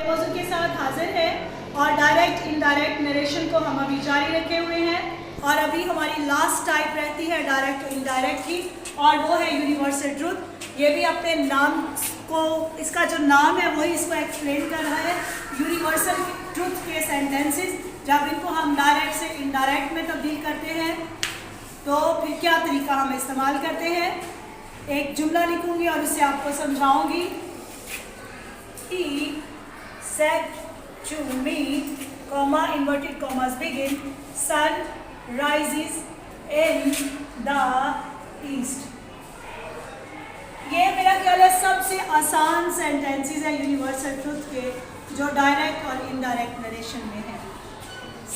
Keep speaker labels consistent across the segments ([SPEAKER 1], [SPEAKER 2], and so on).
[SPEAKER 1] मौजू के साथ हाजिर है और डायरेक्ट इनडायरेक्ट नरेशन को हम अभी जारी रखे हुए हैं और अभी हमारी लास्ट टाइप रहती है डायरेक्ट इनडायरेक्ट की और वो है यूनिवर्सल ट्रूथ। ये भी अपने नाम को, इसका जो नाम है वही इसको एक्सप्लेन कर रहा है। यूनिवर्सल ट्रूथ के सेंटेंसेस जब इनको हम डायरेक्ट से इनडायरेक्ट में तब्दील करते हैं तो फिर क्या तरीका हम इस्तेमाल करते हैं। एक जुमला लिखूंगी और उससे आपको समझाऊंगी। He said to me, comma, inverted commas begin, sun rises in the east. ये मेरा ख्याल है सबसे आसान सेंटेंसेस है यूनिवर्सल ट्रूथ के जो डायरेक्ट और इनडायरेक्ट नरेशन में है।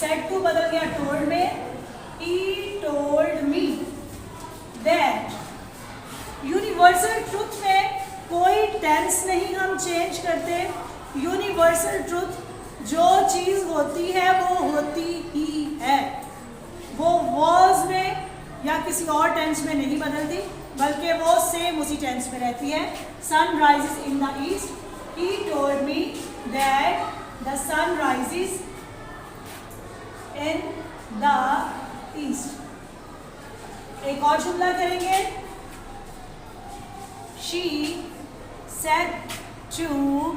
[SPEAKER 1] सेड टू बदल गया टोल्ड में। He told me that universal truth में कोई टेंस नहीं हम चेंज करते। यूनिवर्सल ट्रूथ जो चीज़ होती है वो होती ही है, वो वॉज में या किसी और टेंस में नहीं बदलती बल्कि वो सेम उसी टेंस में रहती है। Sun rises in the east. He told me that the sun rises in the east. एक और जुमला करेंगे। She said to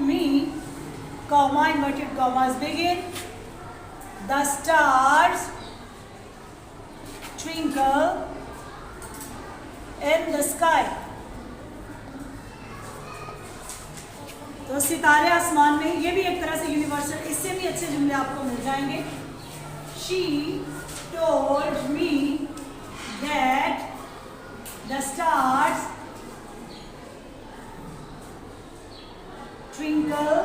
[SPEAKER 1] me, comma, inverted commas begin, the stars twinkle in the sky. तो सितारे आसमान में, ये भी एक तरह से यूनिवर्सल, इससे भी अच्छे जुमले आपको मिल जाएंगे। She told me that the stars twinkle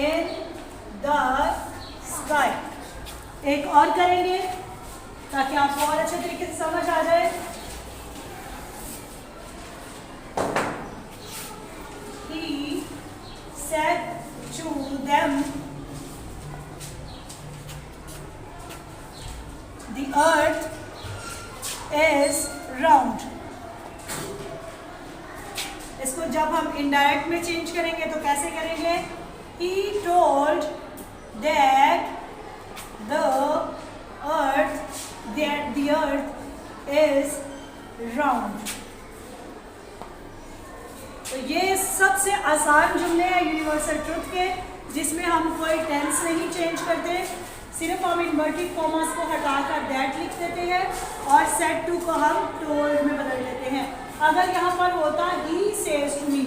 [SPEAKER 1] in the sky। एक और करेंगे ताकि आपको और अच्छे तरीके से समझ आ जाए। He said to them, the earth is round। इसको जब हम इनडायरेक्ट में चेंज करेंगे तो कैसे करेंगे। He told that the earth is round। तो ये सबसे आसान जुमले हैं यूनिवर्सल ट्रूथ के जिसमें हम कोई टेंस नहीं चेंज करते, सिर्फ हम इन्वर्टेड कॉमास को हटाकर दैट लिख देते हैं और सेड टू को हम टोल्ड में बदल देते हैं। अगर यहाँ पर होता he says to me,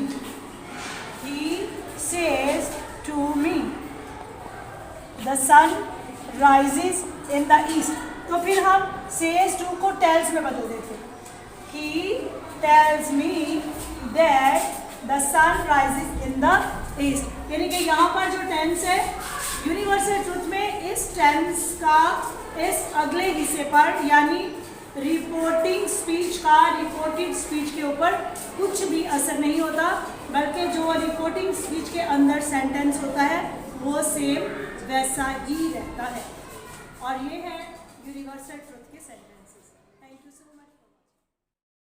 [SPEAKER 1] he says to me the sun rises in the east, तो फिर हम says to को tells में बदल देते। He tells me that the sun rises in the east, यानी कि यहाँ पर जो टेंस है यूनिवर्सल ट्रूथ में इस टेंस का इस अगले हिस्से पर यानी रिपोर्टिंग स्पीच का रिपोर्टेड स्पीच के ऊपर कुछ भी असर नहीं होता बल्कि जो रिपोर्टिंग स्पीच के अंदर सेंटेंस होता है वो सेम वैसा ही रहता है। और ये है यूनिवर्सल ट्रूथ।